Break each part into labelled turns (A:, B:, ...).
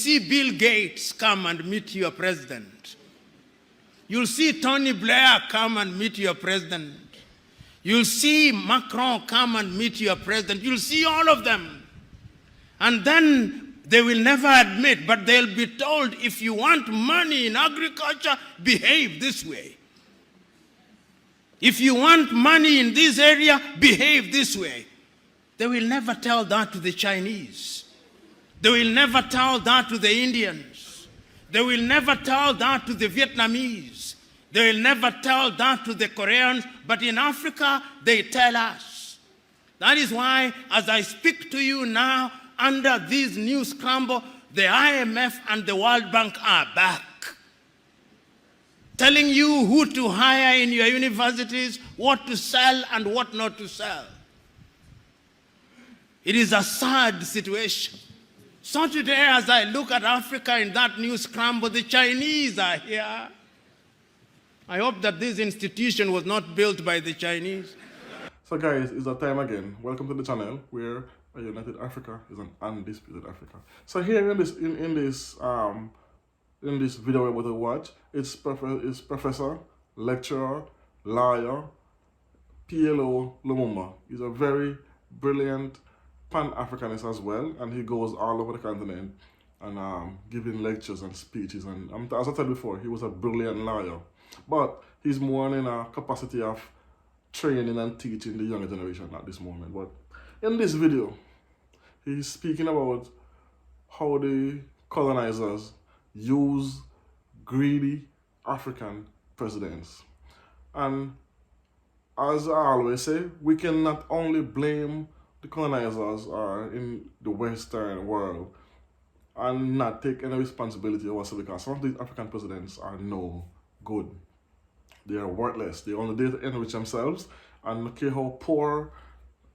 A: see Bill Gates come and meet your president. You'll see Tony Blair come and meet your president. You'll see Macron come and meet your president. You'll see all of them. And then they will never admit, but they'll be told, if you want money in agriculture, behave this way. If you want money in this area, behave this way. They will never tell that to the Chinese. They will never tell that to the Indians. They will never tell that to the Vietnamese. They will never tell that to the Koreans. But in Africa, they tell us. That is why, as I speak to you now, under this new scramble, the IMF and the World Bank are back, telling you who to hire in your universities, what to sell and what not to sell. It is a sad situation. So today, as I look at Africa in that new scramble, the Chinese are here. I hope that this institution was not built by the Chinese.
B: So guys, it's that time again. Welcome to the channel where a united Africa is an undisputed Africa. So here in this video we're about to watch, it's Professor, lecturer, lawyer, P.L.O Lumumba. He's a very brilliant Pan-Africanist as well, and he goes all over the continent and giving lectures and speeches. And as I said before, he was a brilliant lawyer, but he's more in a capacity of training and teaching the younger generation at this moment. But in this video, he's speaking about how the colonizers use greedy African presidents. And as I always say, we can not only blame the colonizers in the Western world and not take any responsibility also, because some of these African presidents are no good. They are worthless. They only dare to enrich themselves, and no care how poor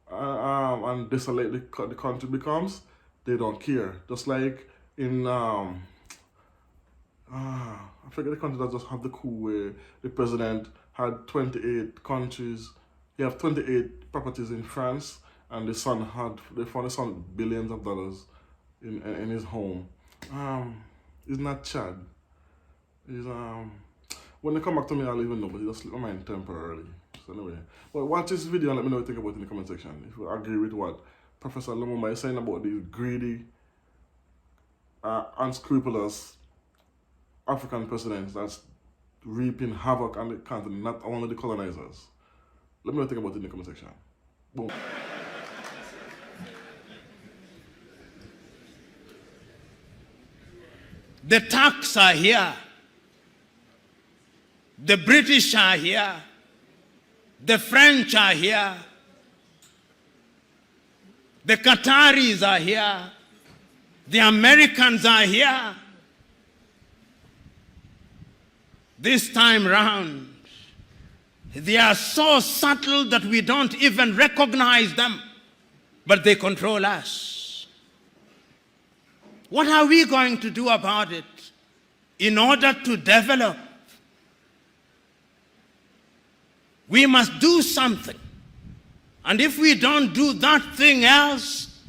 B: and desolate the country becomes, they don't care. Just like in I forget the country that just had the coup where the president had 28 countries. He had 28 properties in France, and they found the son billions of dollars in his home. It's not Chad. It's when they come back to me, I'll even know, but it just slipped my mind temporarily. So anyway, well, watch this video and let me know what you think about it in the comment section. If you agree with what Professor Lumumba is saying about these greedy, unscrupulous African presidents that's reaping havoc on the continent, not only the colonizers. Let me know what you think about it in the comment section. Boom.
A: The Turks are here. The British are here. The French are here. The Qataris are here. The Americans are here. This time round, they are so subtle that we don't even recognize them, but they control us. What are we going to do about it in order to develop? We must do something. And if we don't do that thing else,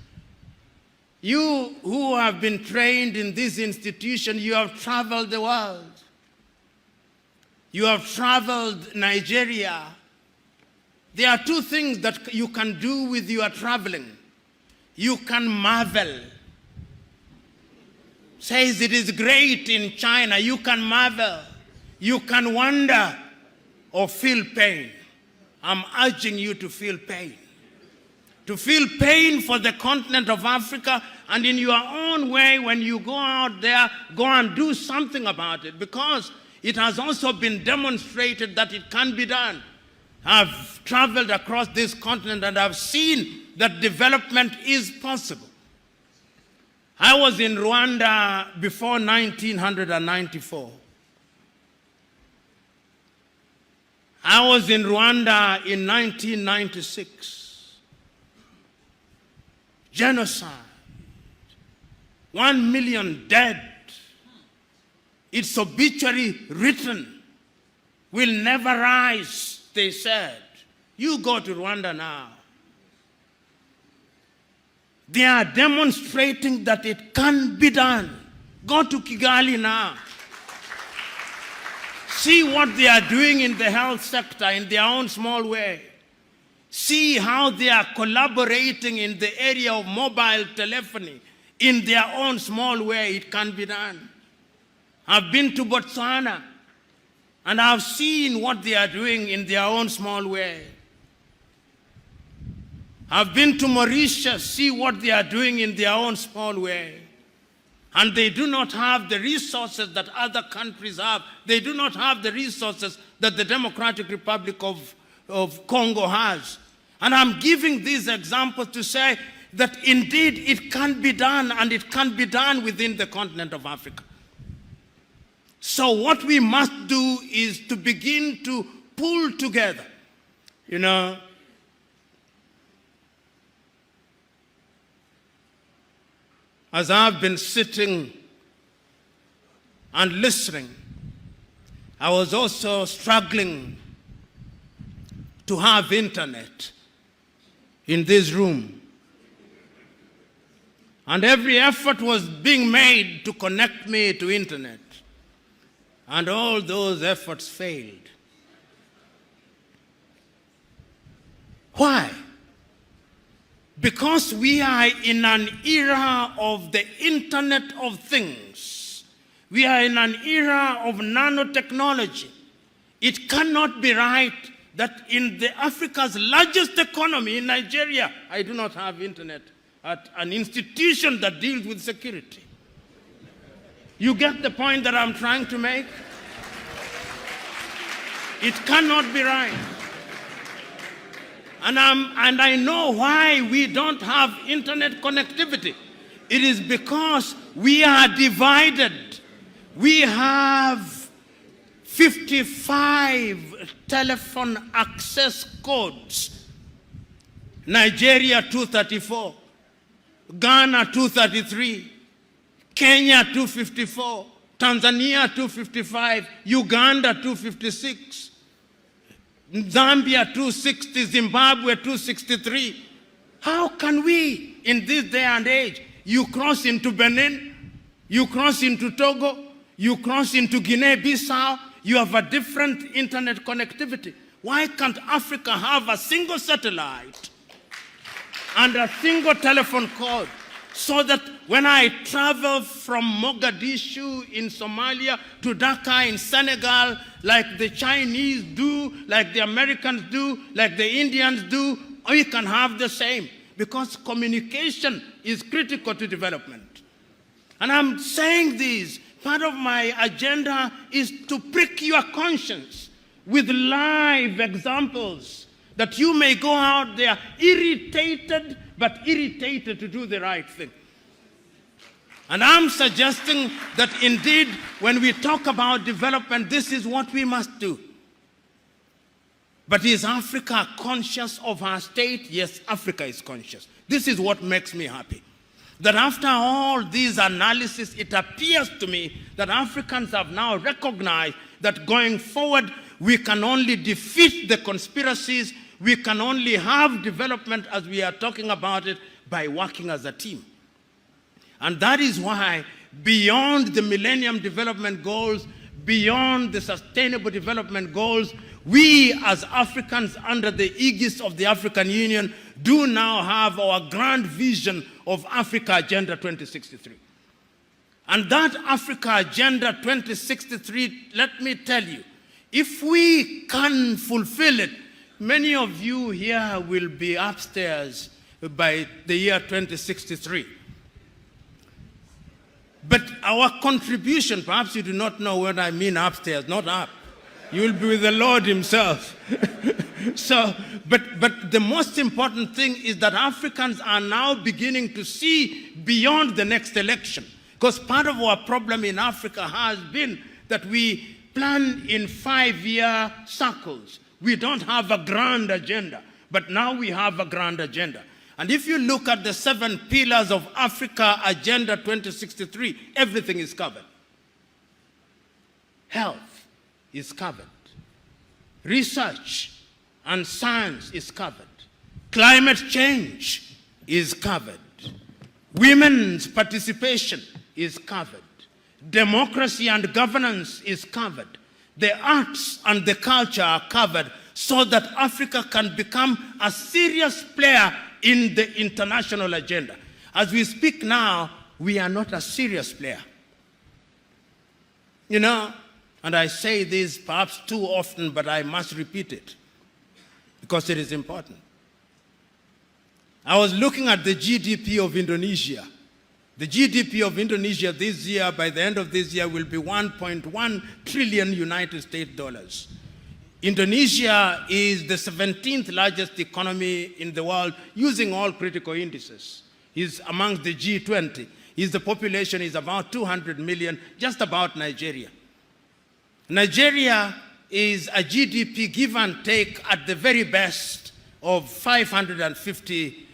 A: you who have been trained in this institution, you have traveled the world. You have traveled Nigeria. There are two things that you can do with your traveling. You can marvel. Says it is great in China. You can marvel. You can wonder or feel pain. I'm urging you to feel pain. To feel pain for the continent of Africa, and in your own way, when you go out there, go and do something about it, because it has also been demonstrated that it can be done. I've traveled across this continent and I've seen that development is possible. I was in Rwanda before 1994. I was in Rwanda in 1996. Genocide. 1 million dead. Its obituary written. Will never rise, they said. You go to Rwanda now. They are demonstrating that it can be done. Go to Kigali now. See what they are doing in the health sector in their own small way. See how they are collaborating in the area of mobile telephony in their own small way. It can be done. I've been to Botswana and I've seen what they are doing in their own small way. I've been to Mauritius, see what they are doing in their own small way. And they do not have the resources that other countries have. They do not have the resources that the Democratic Republic of Congo has. And I'm giving these examples to say that indeed it can be done, and it can be done within the continent of Africa. So what we must do is to begin to pull together, you know, as I've been sitting and listening, I was also struggling to have internet in this room. And every effort was being made to connect me to internet. And all those efforts failed. Why? Because we are in an era of the Internet of Things. We are in an era of nanotechnology. It cannot be right that in Africa's largest economy, in Nigeria, I do not have internet at an institution that deals with security. You get the point that I'm trying to make? It cannot be right. And I know why we don't have internet connectivity. It is because we are divided. We have 55 telephone access codes. Nigeria 234, Ghana 233, Kenya 254, Tanzania 255, Uganda 256, Zambia 260, Zimbabwe 263. How can we, in this day and age, you cross into Benin, you cross into Togo, you cross into Guinea-Bissau, you have a different internet connectivity. Why can't Africa have a single satellite and a single telephone code so that when I travel from Mogadishu in Somalia to Dhaka in Senegal, like the Chinese do, like the Americans do, like the Indians do, we can have the same, because communication is critical to development. And I'm saying this, part of my agenda is to prick your conscience with live examples, that you may go out there irritated, but irritated to do the right thing. And I'm suggesting that indeed, when we talk about development, this is what we must do. But is Africa conscious of her state? Yes, Africa is conscious. This is what makes me happy. That after all these analysis, it appears to me that Africans have now recognized that going forward, we can only defeat the conspiracies, we can only have development as we are talking about it by working as a team. And that is why, beyond the Millennium Development Goals, beyond the Sustainable Development Goals, we as Africans under the aegis of the African Union do now have our grand vision of Africa Agenda 2063. And that Africa Agenda 2063, let me tell you, if we can fulfill it, many of you here will be upstairs by the year 2063. But our contribution, perhaps you do not know what I mean upstairs, not up. You will be with the Lord himself. But the most important thing is that Africans are now beginning to see beyond the next election. Because part of our problem in Africa has been that we plan in 5-year circles. We don't have a grand agenda, but now we have a grand agenda. And if you look at the 7 pillars of Africa Agenda 2063, everything is covered. Health is covered. Research and science is covered. Climate change is covered. Women's participation is covered. Democracy and governance is covered. The arts and the culture are covered so that Africa can become a serious player in the international agenda. As we speak now, we are not a serious player. You know, and I say this perhaps too often, but I must repeat it because it is important. I was looking at the GDP of Indonesia. The GDP of Indonesia this year, by the end of this year, will be 1.1 trillion United States dollars. Indonesia is the 17th largest economy in the world using all critical indices. It's amongst the G20. The population is about 200 million, just about Nigeria. Nigeria is a GDP give and take at the very best of 550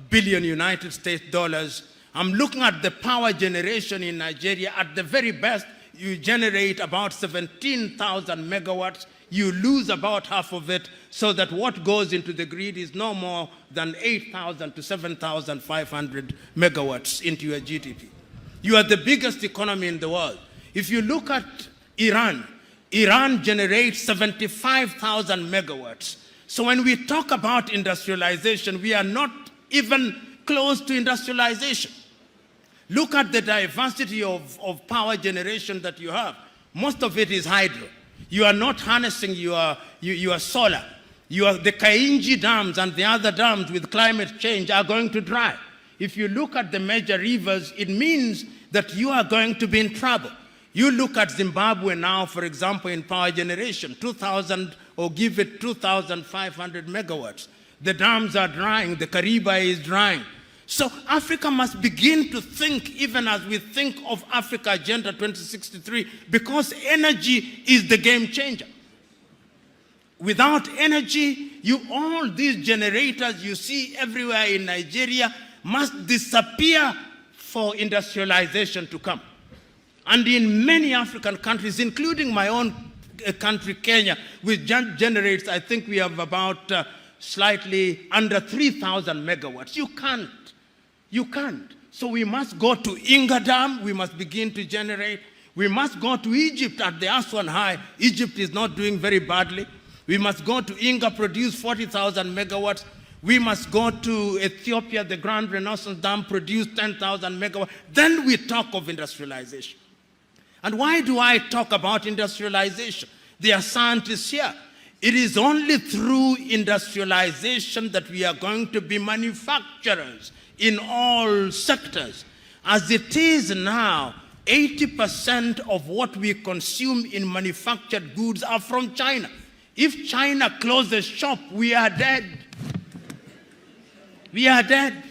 A: billion United States dollars. I'm looking at the power generation in Nigeria. At the very best, you generate about 17,000 megawatts. You lose about half of it, so that what goes into the grid is no more than 8,000 to 7,500 megawatts into your GDP. You are the biggest economy in the world. If you look at Iran, Iran generates 75,000 megawatts. So when we talk about industrialization, we are not even close to industrialization. Look at the diversity of power generation that you have. Most of it is hydro. You are not harnessing your solar. The Kainji dams and the other dams with climate change are going to dry. If you look at the major rivers, it means that you are going to be in trouble. You look at Zimbabwe now, for example, in power generation, 2,000 or give it 2,500 megawatts. The dams are drying, the Kariba is drying. So Africa must begin to think, even as we think of Africa Agenda 2063, because energy is the game changer. Without energy, all these generators you see everywhere in Nigeria must disappear for industrialization to come. And in many African countries, including my own country, Kenya, which generates, I think we have about slightly under 3,000 megawatts. You can't. So we must go to Inga Dam. We must begin to generate. We must go to Egypt at the Aswan High. Egypt is not doing very badly. We must go to Inga, produce 40,000 megawatts. We must go to Ethiopia, the Grand Renaissance Dam, produce 10,000 megawatts. Then we talk of industrialization. And why do I talk about industrialization? There are scientists here. It is only through industrialization that we are going to be manufacturers in all sectors. As it is now, 80% of what we consume in manufactured goods are from China. If China closes shop, we are dead. We are dead.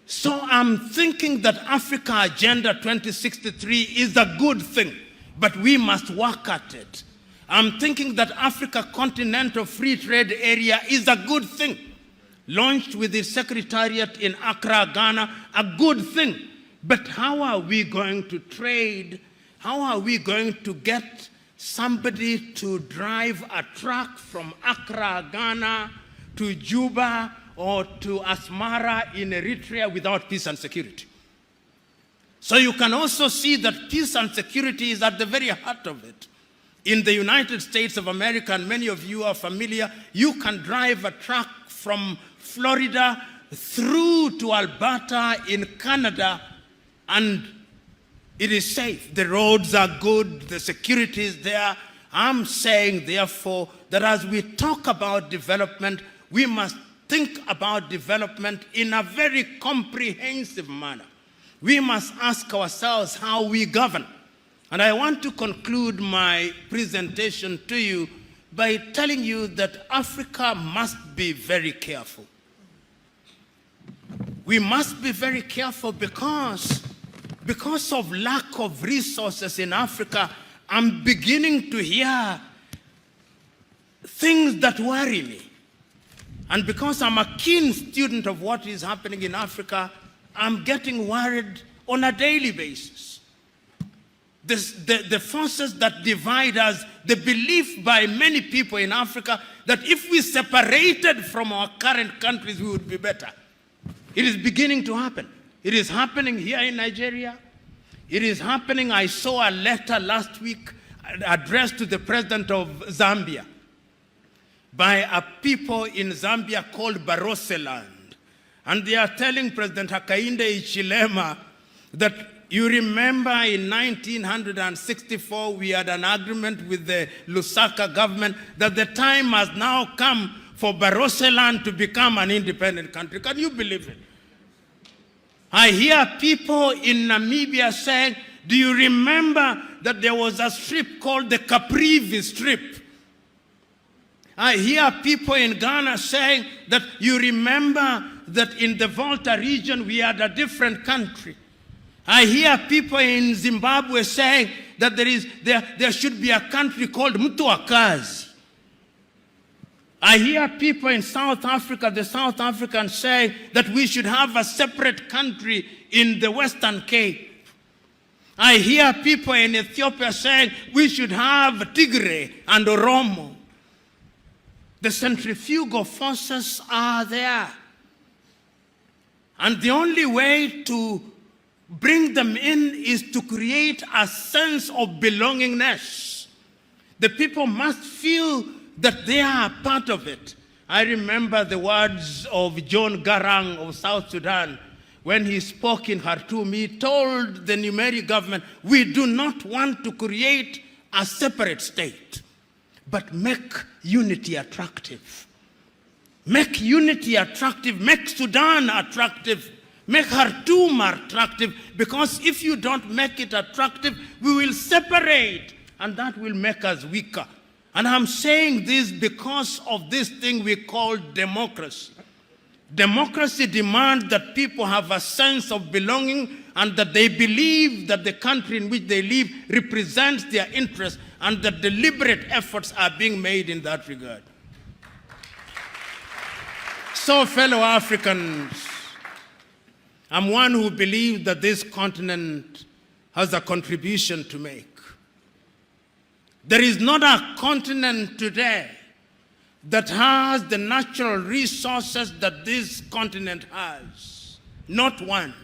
A: So I'm thinking that Africa Agenda 2063 is a good thing, but we must work at it. I'm thinking that Africa Continental Free Trade Area is a good thing. Launched with the Secretariat in Accra, Ghana, a good thing. But how are we going to trade? How are we going to get somebody to drive a truck from Accra, Ghana to Juba or to Asmara in Eritrea without peace and security? So you can also see that peace and security is at the very heart of it. In the United States of America, and many of you are familiar, you can drive a truck from Florida through to Alberta in Canada, and it is safe. The roads are good, the security is there. I'm saying, therefore, that as we talk about development, we must think about development in a very comprehensive manner. We must ask ourselves how we govern. And I want to conclude my presentation to you by telling you that Africa must be very careful. We must be very careful because of lack of resources in Africa. I'm beginning to hear things that worry me. And because I'm a keen student of what is happening in Africa, I'm getting worried on a daily basis. The forces that divide us, the belief by many people in Africa that if we separated from our current countries, we would be better. It is beginning to happen. It is happening here in Nigeria. It is happening. I saw a letter last week addressed to the president of Zambia by a people in Zambia called Baroseland. And they are telling President Hakainde Hichilema that you remember in 1964 we had an agreement with the Lusaka government that the time has now come for Baroseland to become an independent country. Can you believe it? I hear people in Namibia saying, do you remember that there was a strip called the Caprivi Strip? I hear people in Ghana saying that you remember that in the Volta region we had a different country. I hear people in Zimbabwe saying that there should be a country called Mtuakazi. I hear people in South Africa, the South Africans, saying that we should have a separate country in the Western Cape. I hear people in Ethiopia saying we should have Tigray and Oromo. The centrifugal forces are there. And the only way to bring them in is to create a sense of belongingness. The people must feel that they are part of it. I remember the words of John Garang of South Sudan when he spoke in Khartoum. He told the Numeri government, we do not want to create a separate state, but make unity attractive. Make unity attractive, make Sudan attractive, make Khartoum attractive, because if you don't make it attractive, we will separate, and that will make us weaker. And I'm saying this because of this thing we call democracy. Democracy demands that people have a sense of belonging and that they believe that the country in which they live represents their interests and that deliberate efforts are being made in that regard. So, fellow Africans, I'm one who believes that this continent has a contribution to make. There is not a continent today that has the natural resources that this continent has. Not one.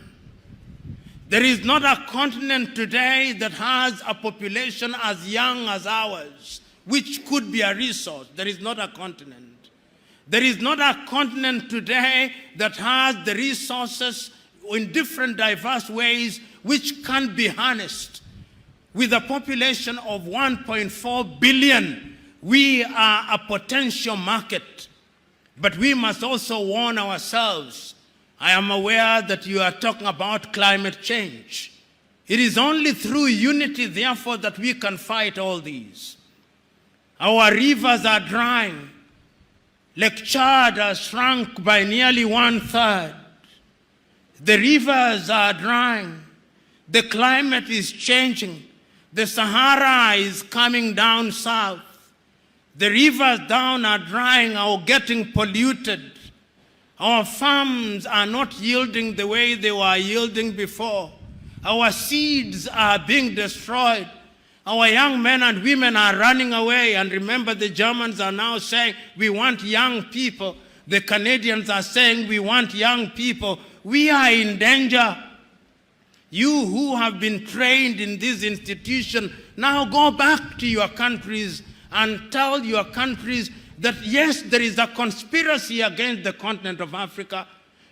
A: There is not a continent today that has a population as young as ours, which could be a resource. There is not a continent. There is not a continent today that has the resources in different diverse ways which can be harnessed. With a population of 1.4 billion, we are a potential market. But we must also warn ourselves. I am aware that you are talking about climate change. It is only through unity, therefore, that we can fight all these. Our rivers are drying. Lake Chad has shrunk by nearly 1/3. The rivers are drying. The climate is changing. The Sahara is coming down south. The rivers down are drying or getting polluted. Our farms are not yielding the way they were yielding before. Our seeds are being destroyed. Our young men and women are running away. And remember, the Germans are now saying, we want young people. The Canadians are saying, we want young people. We are in danger. You who have been trained in this institution, now go back to your countries and tell your countries that yes, there is a conspiracy against the continent of Africa,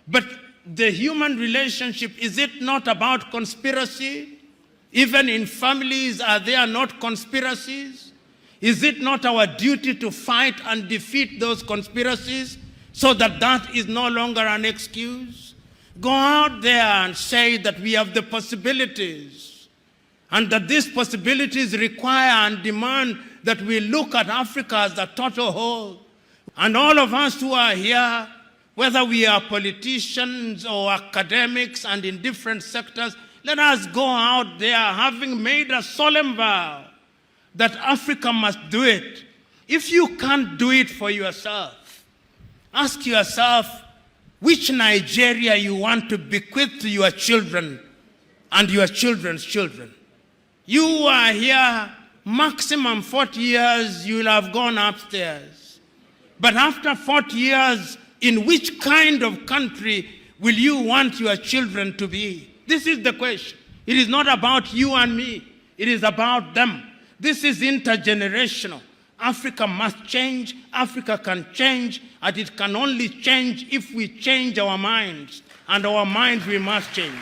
A: but the human relationship, is it not about conspiracy? Even in families, are there not conspiracies? Is it not our duty to fight and defeat those conspiracies so that that is no longer an excuse? Go out there and say that we have the possibilities and that these possibilities require and demand that we look at Africa as a total whole. And all of us who are here, whether we are politicians or academics and in different sectors, let us go out there having made a solemn vow that Africa must do it. If you can't do it for yourself, ask yourself which Nigeria you want to bequeath to your children and your children's children. You are here, maximum 40 years, you will have gone upstairs. But after 40 years, in which kind of country will you want your children to be? This is the question. It is not about you and me. It is about them. This is intergenerational. Africa must change. Africa can change, and it can only change if we change our minds. And our minds we must change.